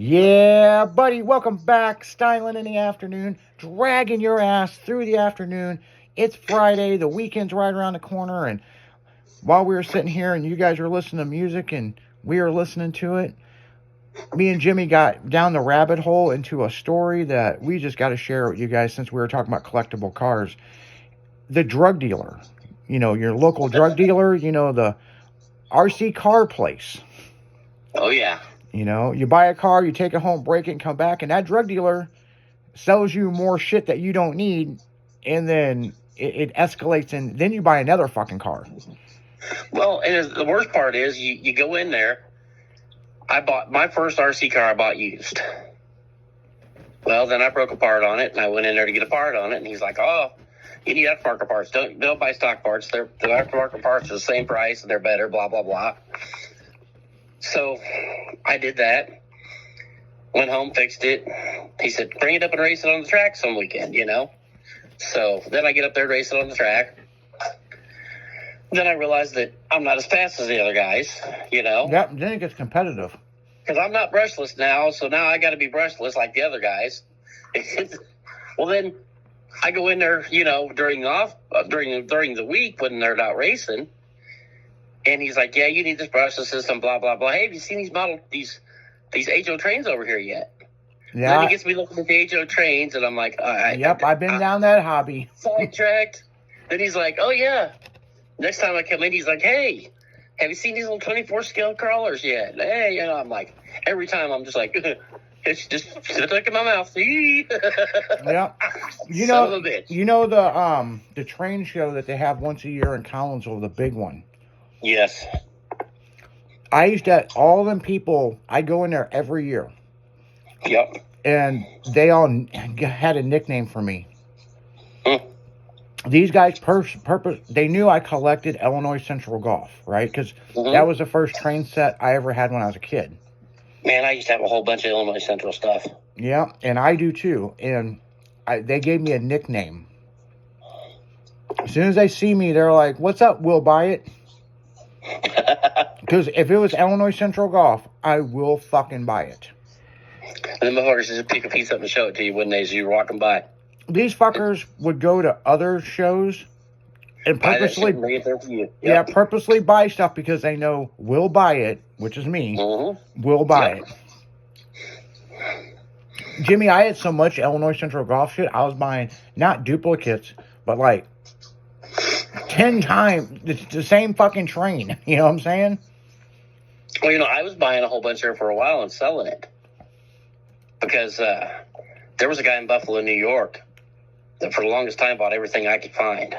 Yeah, buddy, welcome back. Styling in the afternoon, dragging your ass through the afternoon. It's Friday, the weekend's right around the corner, and while we were sitting here and you guys were listening to music and we were listening to it, me and Jimmy got down the rabbit hole into a story that we just got to share with you guys since we were talking about collectible cars. The drug dealer, your local drug dealer, the RC car place. Oh, yeah. You buy a car, you take it home, break it, and come back, and that drug dealer sells you more shit that you don't need, and then it escalates, and then you buy another fucking car. Well, and the worst part is you go in there. I bought my first RC car. I bought used. Well, then I broke a part on it, and I went in there to get a part on it, and he's like, "Oh, you need aftermarket parts. Don't buy stock parts. The aftermarket parts are the same price, and they're better. Blah blah blah." So I did that. Went home, fixed it. He said, "Bring it up and race it on the track some weekend." So then I get up there, race it on the track. Then I realized that I'm not as fast as the other guys, Yeah, then it gets competitive. Because I'm not brushless now, so now I got to be brushless like the other guys. Well, then I go in there, during the week when they're not racing, and he's like, "Yeah, you need this brushless system, blah blah blah. Hey, have you seen these HO trains over here yet?" Yeah. Then he gets me looking at the HO trains, and I'm like, "Yep, I've been down that hobby." Sidetracked. Then he's like, "Oh yeah." Next time I come in, he's like, "Hey, have you seen these little 24 scale crawlers yet?" Hey, I'm like, every time I'm just like, it's just stuck in my mouth. Yeah. Son of a bitch. The train show that they have once a year in Collinsville, the big one. Yes. I used to, all them people, I go in there every year. Yep. And they all had a nickname for me. These guys they knew I collected Illinois Central Golf, right? Because that was the first train set I ever had when I was a kid. Man, I used to have a whole bunch of Illinois Central stuff. Yeah, and I do too. And they gave me a nickname. As soon as they see me, they're like, "What's up? We'll buy it." Because if it was Illinois Central Golf, I will fucking buy it. And then motherfuckers just pick a piece up and show it to you, wouldn't they, as you were walking by? These fuckers would go to other shows and purposely purposely buy stuff because they know we'll buy it, which is me. We'll buy it. Jimmy, I had so much Illinois Central Golf shit, I was buying not duplicates, but like 10 times the same fucking train. You know what I'm saying? Well, I was buying a whole bunch here for a while and selling it. Because there was a guy in Buffalo, New York, that for the longest time bought everything I could find.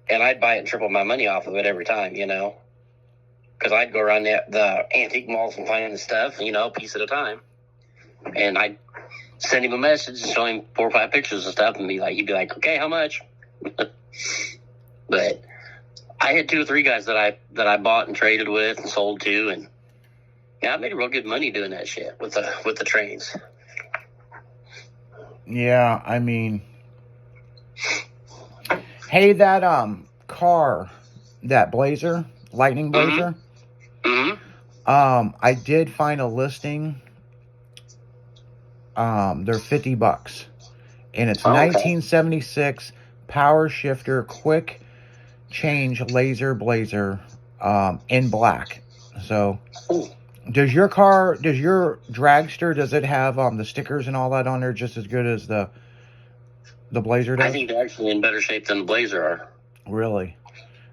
And I'd buy it and triple my money off of it every time, Because I'd go around the antique malls and find the stuff, a piece at a time. And I'd send him a message and show him 4 or 5 pictures and stuff, and he'd be like, "Okay, how much?" But I had 2 or 3 guys that I bought and traded with and sold to, and yeah, I made real good money doing that shit with the trains. Yeah, I mean, hey, that car, that Blazer, Lightning Blazer. I did find a listing. They're $50, and it's 1976 power shifter, quick change laser Blazer, in black. So. Does your dragster, does it have the stickers and all that on there just as good as the Blazer does? I think they're actually in better shape than the Blazer are. Really?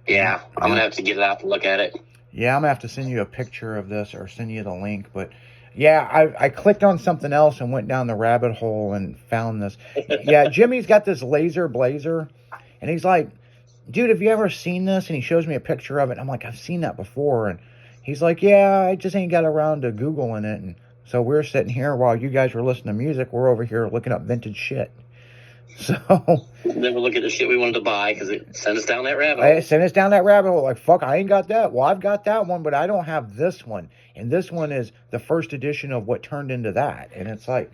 Yeah, I'm going to have to get it out and look at it. Yeah, I'm going to have to send you a picture of this or send you the link. But yeah, I clicked on something else and went down the rabbit hole and found this. Yeah, Jimmy's got this laser Blazer, and he's like, "Dude, have you ever seen this?" And he shows me a picture of it. I'm like, "I've seen that before." And he's like, "Yeah, I just ain't got around to Googling it." And so we're sitting here while you guys were listening to music. We're over here looking up vintage shit. So then we're looking at the shit we wanted to buy because it sent us down that rabbit hole. It sent us down that rabbit hole. Like, fuck, I ain't got that. Well, I've got that one, but I don't have this one. And this one is the first edition of what turned into that. And it's like,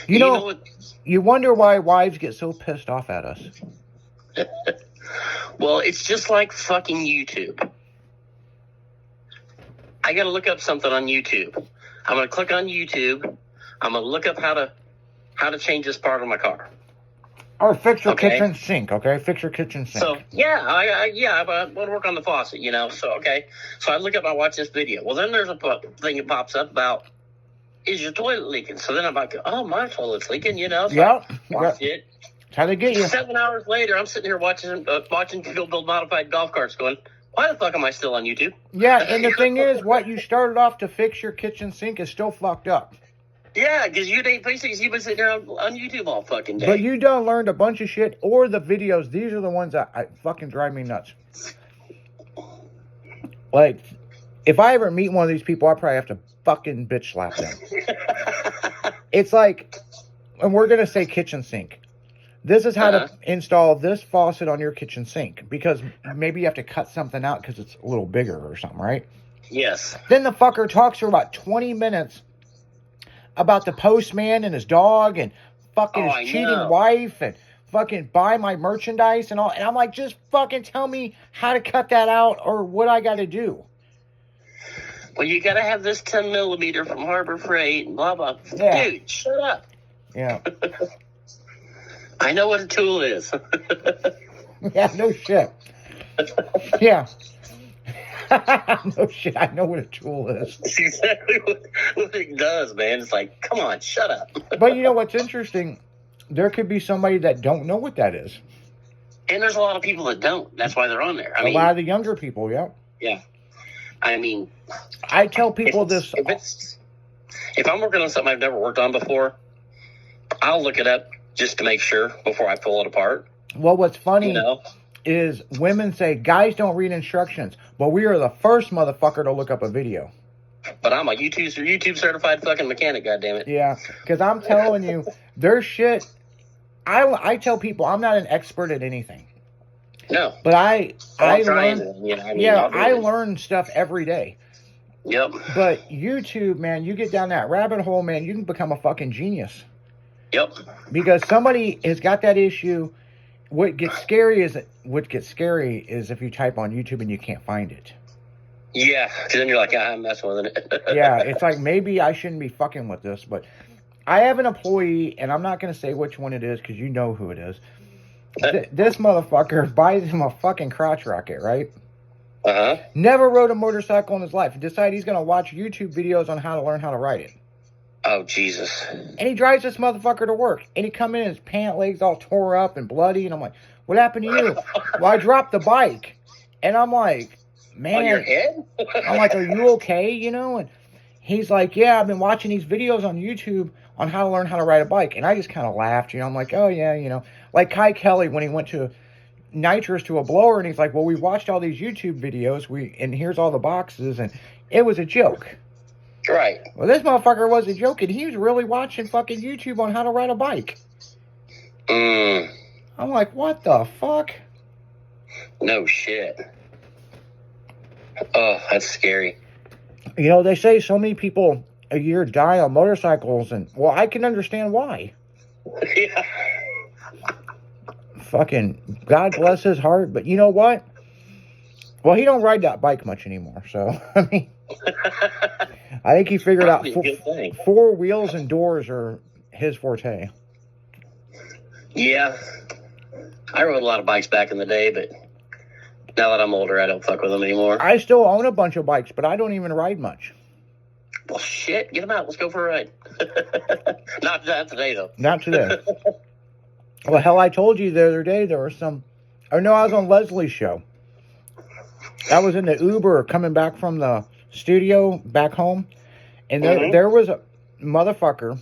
you know what? You wonder why wives get so pissed off at us. Well, it's just like fucking YouTube. I got to look up something on YouTube. I'm going to click on YouTube. I'm going to look up how to change this part on my car. Or fix your Okay. kitchen sink, okay? Fix your kitchen sink. So, yeah, I want to work on the faucet, you know. So, okay. So I look up, I watch this video. Well, then there's a thing that pops up about, is your toilet leaking? So then I'm like, oh, my toilet's leaking, you know. So Yep. I watch it. That's how they get you. 7 hours later, I'm sitting here watching Field Build Modified golf carts going, why the fuck am I still on YouTube? Yeah, and the thing is, what you started off to fix your kitchen sink is still fucked up. Yeah, because you've been sitting there on YouTube all fucking day. But you done learned a bunch of shit, or the videos. These are the ones that I fucking drive me nuts. Like, if I ever meet one of these people, I probably have to fucking bitch slap them. It's like, and we're going to say kitchen sink. This is how to install this faucet on your kitchen sink. Because maybe you have to cut something out because it's a little bigger or something, right? Yes. Then the fucker talks for about 20 minutes about the postman and his dog and fucking his cheating wife and fucking buy my merchandise and all. And I'm like, just fucking tell me how to cut that out or what I got to do. Well, you got to have this 10 millimeter from Harbor Freight and blah, blah. Yeah. Dude, shut up. Yeah. I know what a tool is. Yeah, no shit. Yeah. No shit, I know what a tool is. That's exactly what it does, man. It's like, come on, shut up. But you know what's interesting? There could be somebody that don't know what that is. And there's a lot of people that don't. That's why they're on there. A lot of the younger people, yeah. Yeah. I mean, I tell people this. If I'm working on something I've never worked on before, I'll look it up just to make sure before I pull it apart. Well, what's funny, you know? Is women say guys don't read instructions, but we are the first motherfucker to look up a video. But I'm a YouTube certified fucking mechanic, goddammit. Yeah, because I'm telling you, there's shit. I tell people I'm not an expert at anything. No. But I learn. I learn stuff every day. Yep. But YouTube, man, you get down that rabbit hole, man, you can become a fucking genius. Yep. Because somebody has got that issue. What gets scary is if you type on YouTube and you can't find it. Yeah, because then you're like, I'm messing with it. Yeah, it's like maybe I shouldn't be fucking with this, but I have an employee, and I'm not going to say which one it is because you know who it is. This motherfucker buys him a fucking crotch rocket, right? Uh-huh. Never rode a motorcycle in his life. Decided he's going to watch YouTube videos on how to learn how to ride it. Oh, Jesus. And he drives this motherfucker to work. And he come in, his pant legs all tore up and bloody. And I'm like, what happened to you? Well, I dropped the bike. And I'm like, man. On your head? I'm like, are you okay? You know? And he's like, yeah, I've been watching these videos on YouTube on how to learn how to ride a bike. And I just kind of laughed. You know, I'm like, oh, yeah, you know. Like Kai Kelly when he went to nitrous to a blower. And he's like, well, we watched all these YouTube videos. And here's all the boxes. And it was a joke. Right. Well, this motherfucker wasn't joking. He was really watching fucking YouTube on how to ride a bike. I'm like, what the fuck? No shit. Oh, that's scary. You know, they say so many people a year die on motorcycles, and, well, I can understand why. Yeah. Fucking, God bless his heart, but you know what? Well, he don't ride that bike much anymore, so, I mean... I think he figured out four wheels and doors are his forte. Yeah. I rode a lot of bikes back in the day, but now that I'm older, I don't fuck with them anymore. I still own a bunch of bikes, but I don't even ride much. Well, shit. Get them out. Let's go for a ride. Not today, though. Not today. Well, hell, I told you the other day there was some... Or no, I was on Leslie's show. I was in the Uber coming back from the studio back home, and there was a motherfucker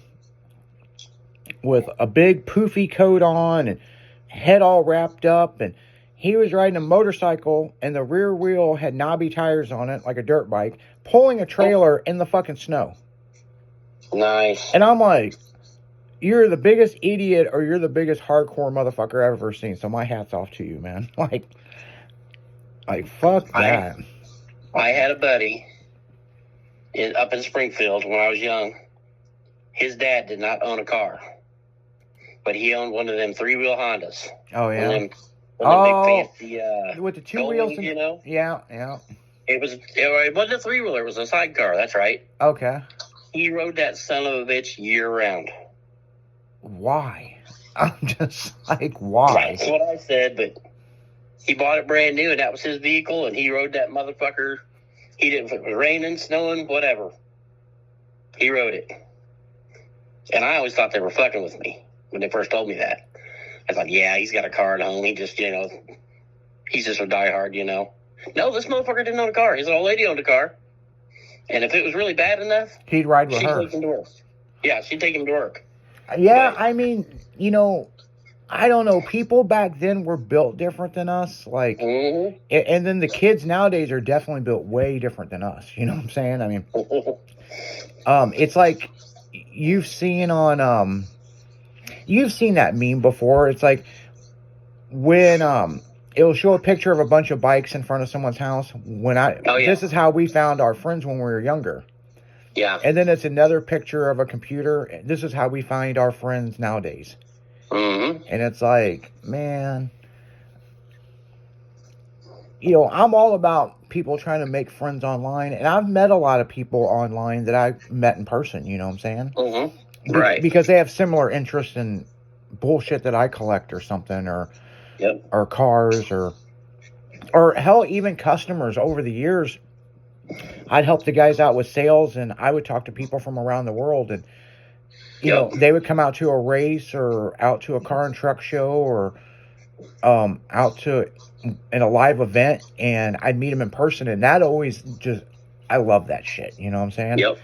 with a big poofy coat on and head all wrapped up, and he was riding a motorcycle and the rear wheel had knobby tires on it like a dirt bike, pulling a trailer in the fucking snow. Nice. And I'm like, you're the biggest idiot or you're the biggest hardcore motherfucker I've ever seen, so my hat's off to you, man. Like fuck that. I had a buddy up in Springfield when I was young. His dad did not own a car, but he owned one of them 3-wheel Hondas. Oh, yeah. One of them big fancy, with the two gold wheels. wings, you know? Yeah, yeah. It wasn't a three-wheeler. It was a sidecar. That's right. Okay. He rode that son of a bitch year-round. Why? I'm just like, why? That's what I said, but he bought it brand new, and that was his vehicle, and he rode that motherfucker. He didn't, if it was raining, snowing, whatever. He rode it. And I always thought they were fucking with me when they first told me that. I thought, yeah, he's got a car at home. He just, he's just a diehard, No, this motherfucker didn't own a car. His old lady owned a car. And if it was really bad enough, he'd ride with she'd her. take him to work. Yeah, she'd take him to work. Yeah, But, I mean, I don't know. People back then were built different than us. Like, mm-hmm. and then the kids nowadays are definitely built way different than us. You know what I'm saying? I mean, it's like you've seen that meme before. It's like when it'll show a picture of a bunch of bikes in front of someone's house. This is how we found our friends when we were younger. Yeah. And then it's another picture of a computer. This is how we find our friends nowadays. Mm-hmm. And it's like, man, I'm all about people trying to make friends online. And I've met a lot of people online that I met in person, you know what I'm saying? Mm-hmm. Right. Because they have similar interests in bullshit that I collect or something, or cars, or hell, even customers. Over the years, I'd help the guys out with sales, and I would talk to people from around the world, and they would come out to a race or out to a car and truck show or out to in a live event, and I'd meet them in person, and that always I love that shit. You know what I'm saying? Yep.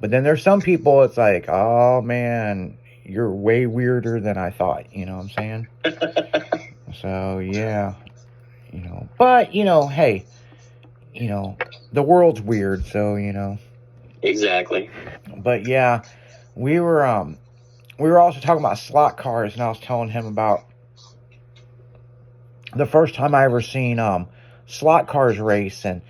But then there's some people, it's like, oh man, you're way weirder than I thought. You know what I'm saying? So yeah, but hey, the world's weird, so Exactly. But yeah, we were also talking about slot cars, and I was telling him about the first time I ever seen slot cars race, and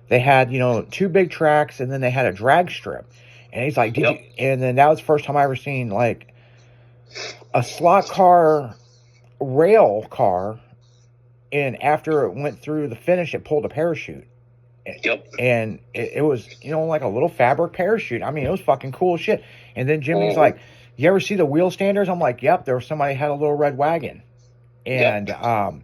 they had two big tracks, and then they had a drag strip, and he's like, and then that was the first time I ever seen like a slot car rail car, and after it went through the finish, it pulled a parachute. Yep. And it was, like a little fabric parachute. I mean, it was fucking cool shit. And then Jimmy's like, you ever see the wheel standers? I'm like, yep, there was somebody had a little red wagon. And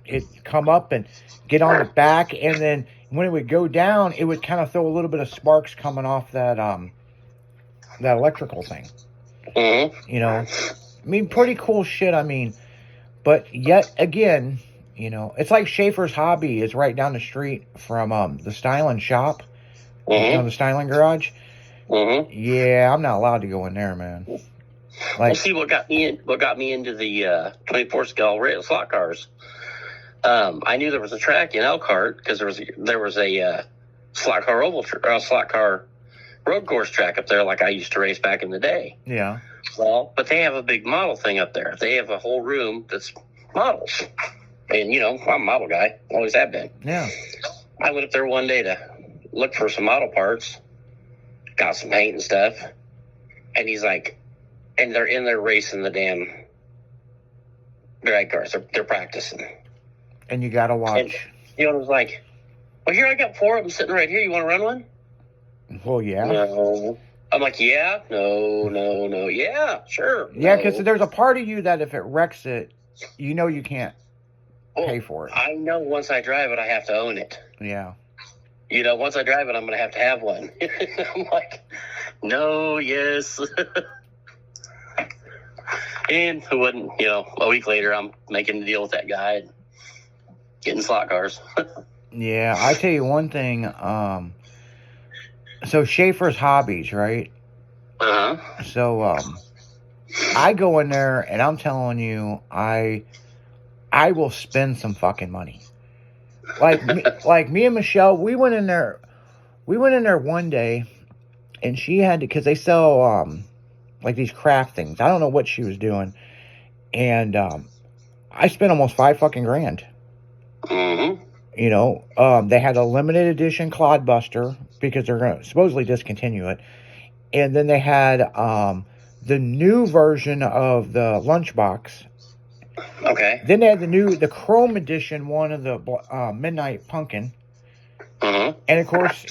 it come up and get on the back, and then when it would go down, it would kind of throw a little bit of sparks coming off that electrical thing. Mm-hmm. I mean, pretty cool shit. I mean, but yet again, it's like Schaefer's Hobby is right down the street from the styling shop, the styling garage. Mm-hmm. Yeah, I'm not allowed to go in there, man. Like, see what got me into the 24 scale rail slot cars. I knew there was a track in Elkhart because there was a slot car slot car road course track up there, like I used to race back in the day. Yeah. Well, but they have a big model thing up there. They have a whole room that's models. And, I'm a model guy. Always have been. Yeah. I went up there one day to look for some model parts. Got some paint and stuff. And he's like, and they're in there racing the damn drag cars. They're practicing. And you got to watch. And, I was like, well, here I got 4 of them sitting right here. You want to run one? Well, yeah. No. I'm like, yeah. No. Yeah, sure. Yeah, because there's a part of you that if it wrecks it, you can't pay for it. I know once I drive it, I have to own it. Yeah. Once I drive it, I'm going to have one. I'm like, no, yes. And it wasn't, a week later, I'm making a deal with that guy and getting slot cars. Yeah, I tell you one thing. So Schaefer's Hobbies, right? Uh-huh. So I go in there, and I'm telling you, I will spend some fucking money. Like me and Michelle, we went in there one day, and she had to, because they sell like these craft things. I don't know what she was doing, and I spent almost $5,000. Mm-hmm. They had a limited edition Clodbuster because they're going to supposedly discontinue it, and then they had the new version of the Lunchbox. Okay. Then they had the chrome edition one of the Midnight Pumpkin. Mm-hmm. And of course,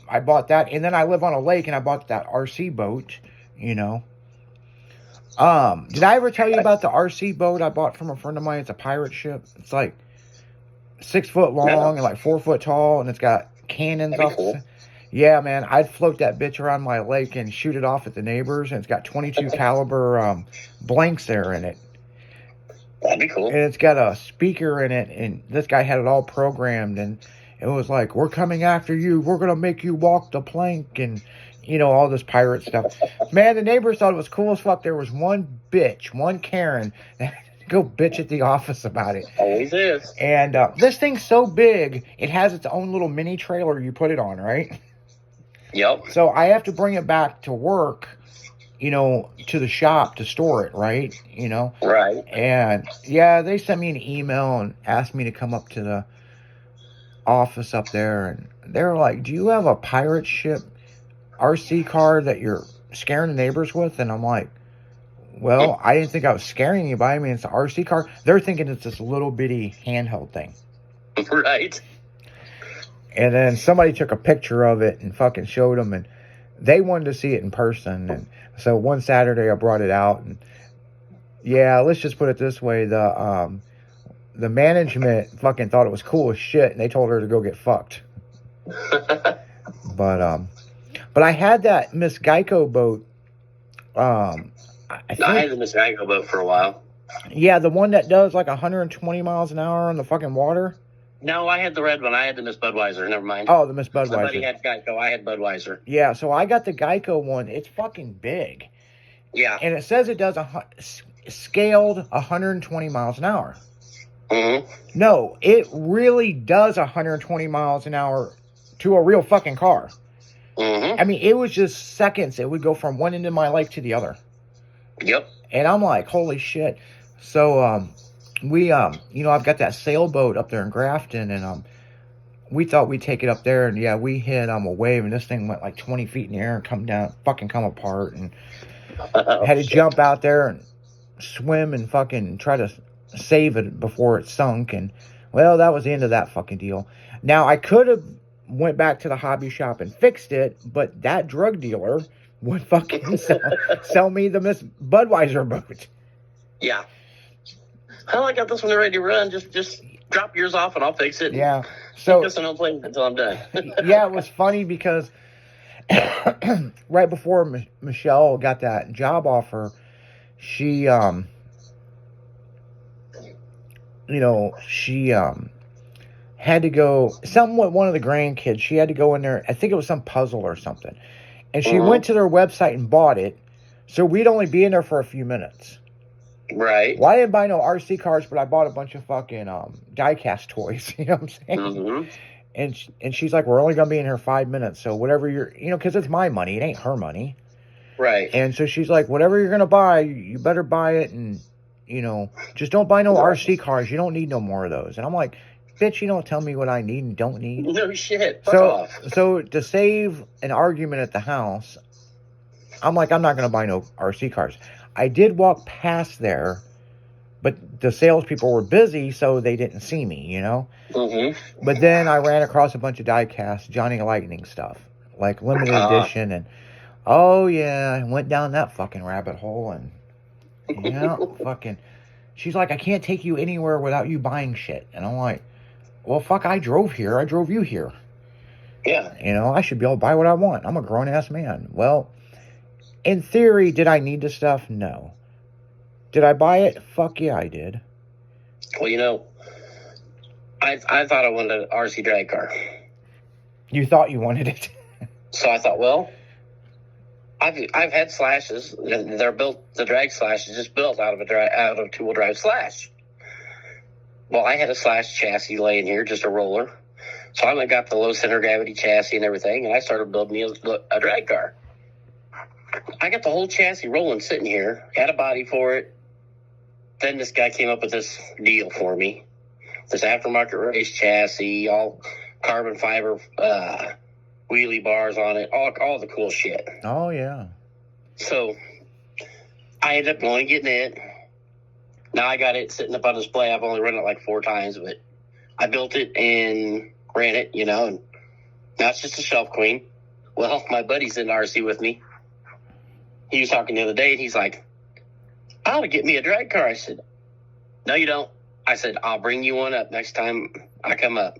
I bought that, and then I live on a lake, and I bought that RC boat. Did I ever tell you about the RC boat I bought from a friend of mine? It's a pirate ship. It's like 6 foot long and like 4 foot tall, and it's got cannons That'd be off. cool. Yeah, man, I'd float that bitch around my lake and shoot it off at the neighbors, and it's got 22 caliber blanks there in it. That'd be cool. And it's got a speaker in it, and this guy had it all programmed, and it was like, we're coming after you, we're gonna make you walk the plank, and all this pirate stuff. Man, the neighbors thought it was cool as fuck. There was one Karen that had to go bitch at the office about it. Always is. And this thing's so big, it has its own little mini trailer you put it on, right? Yep. So I have to bring it back to work, to the shop to store it, right? Right. And yeah, they sent me an email and asked me to come up to the office up there, and they were like, do you have a pirate ship RC car that you're scaring the neighbors with? And I'm like, well, I didn't think I was scaring anybody. I mean, it's an RC car. They're thinking it's this little bitty handheld thing. Right. And then somebody took a picture of it and fucking showed them, and they wanted to see it in person. And so one Saturday I brought it out, and yeah, let's just put it this way. The management fucking thought it was cool as shit, and they told her to go get fucked. But I had that Miss Geico boat. I had the Miss Geico boat for a while. Yeah, the one that does like 120 miles an hour on the fucking water. No, I had the red one. I had the Miss Budweiser. Never mind. Oh, the Miss Budweiser. Somebody had Geico. I had Budweiser. Yeah, so I got the Geico one. It's fucking big. Yeah. And it says it does scaled 120 miles an hour. Mm-hmm. No, it really does 120 miles an hour to a real fucking car. Mm-hmm. I mean, it was just seconds. It would go from one end of my lake to the other. Yep. And I'm like, holy shit. So, I've got that sailboat up there in Grafton, and we thought we'd take it up there, and yeah, we hit a wave, and this thing went like 20 feet in the air and come apart, and had to jump out there and swim and fucking try to save it before it sunk. And well, that was the end of that fucking deal. Now, I could have went back to the hobby shop and fixed it, but that drug dealer would fucking sell me the Miss Budweiser boat. Yeah. Well, I got this one ready to run. Just drop yours off and I'll fix it. Yeah. So just don't play until I'm done. Yeah, it was funny because right before Michelle got that job offer, she had to go something with one of the grandkids. She had to go in there. I think it was some puzzle or something. And she went to their website and bought it. So we'd only be in there for a few minutes. Right. Well, I didn't buy no RC cars, but I bought a bunch of fucking die-cast toys. You know what I'm saying? Mm-hmm. And she's like, we're only going to be in here 5 minutes. So whatever because it's my money. It ain't her money. Right. And so she's like, whatever you're going to buy, you better buy it. And, just don't buy no RC cars. You don't need no more of those. And I'm like, bitch, you don't tell me what I need and don't need. No shit. Fuck off. So to save an argument at the house, I'm like, I'm not going to buy no RC cars. I did walk past there, but the salespeople were busy, so they didn't see me, Mm-hmm. But then I ran across a bunch of die-cast Johnny Lightning stuff, like limited edition, and oh yeah, I went down that fucking rabbit hole, and fucking. She's like, I can't take you anywhere without you buying shit, and I'm like, well, fuck, I drove here, I drove you here. Yeah. I should be able to buy what I want. I'm a grown-ass man. Well, in theory, did I need the stuff? No. Did I buy it? Fuck yeah, I did. Well, I thought I wanted an RC drag car. You thought you wanted it? So I thought, well, I've had slashes. They're built. The drag slash is just built out of two-wheel drive slash. Well, I had a slash chassis laying here, just a roller. So I went and got the low center gravity chassis and everything, and I started building me a drag car. I got the whole chassis rolling, sitting here, had a body for it. Then this guy came up with this deal for me. This aftermarket race chassis, all carbon fiber wheelie bars on it, all the cool shit. Oh, yeah. So I ended up going and getting it. Now I got it sitting up on display. I've only run it like 4 times, but I built it and ran it, and Now it's just a shelf queen. Well, my buddy's in the RC with me. He was talking the other day, and he's like, I ought to get me a drag car. I said, no, you don't. I said, I'll bring you one up next time I come up.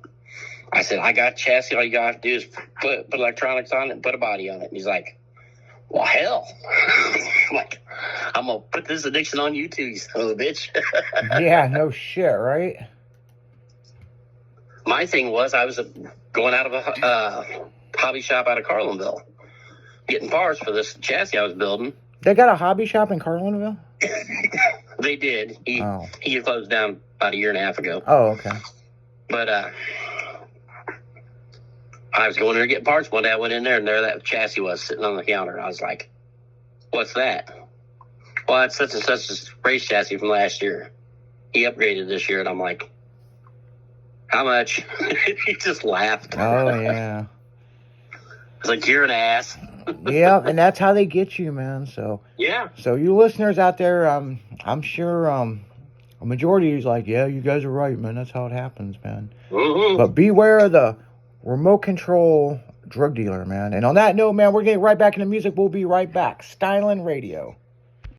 I said, I got a chassis. All you got to do is put electronics on it and put a body on it. And he's like, well, hell. I'm like, I'm going to put this addiction on you too, you son of a bitch. Yeah, no shit, right? My thing was I was going out of a hobby shop out of Carlinville, getting parts for this chassis I was building. They got a hobby shop in Carlinville? They did. He closed down about a year and a half ago. Oh, okay. But I was going there to get parts one day. I went in there, and there that chassis was sitting on the counter. I was like, what's that? Well, it's such and such a race chassis from last year. He upgraded this year, and I'm like, how much? He just laughed. Oh, yeah. I was like, you're an ass. Yeah, and that's how they get you, man. So Yeah. So you listeners out there, I'm sure a majority is like, yeah, you guys are right, man. That's how it happens, man. Mm-hmm. But beware of the remote control drug dealer, man. And on that note, man, we're getting right back into music. We'll be right back. Stylin' Radio.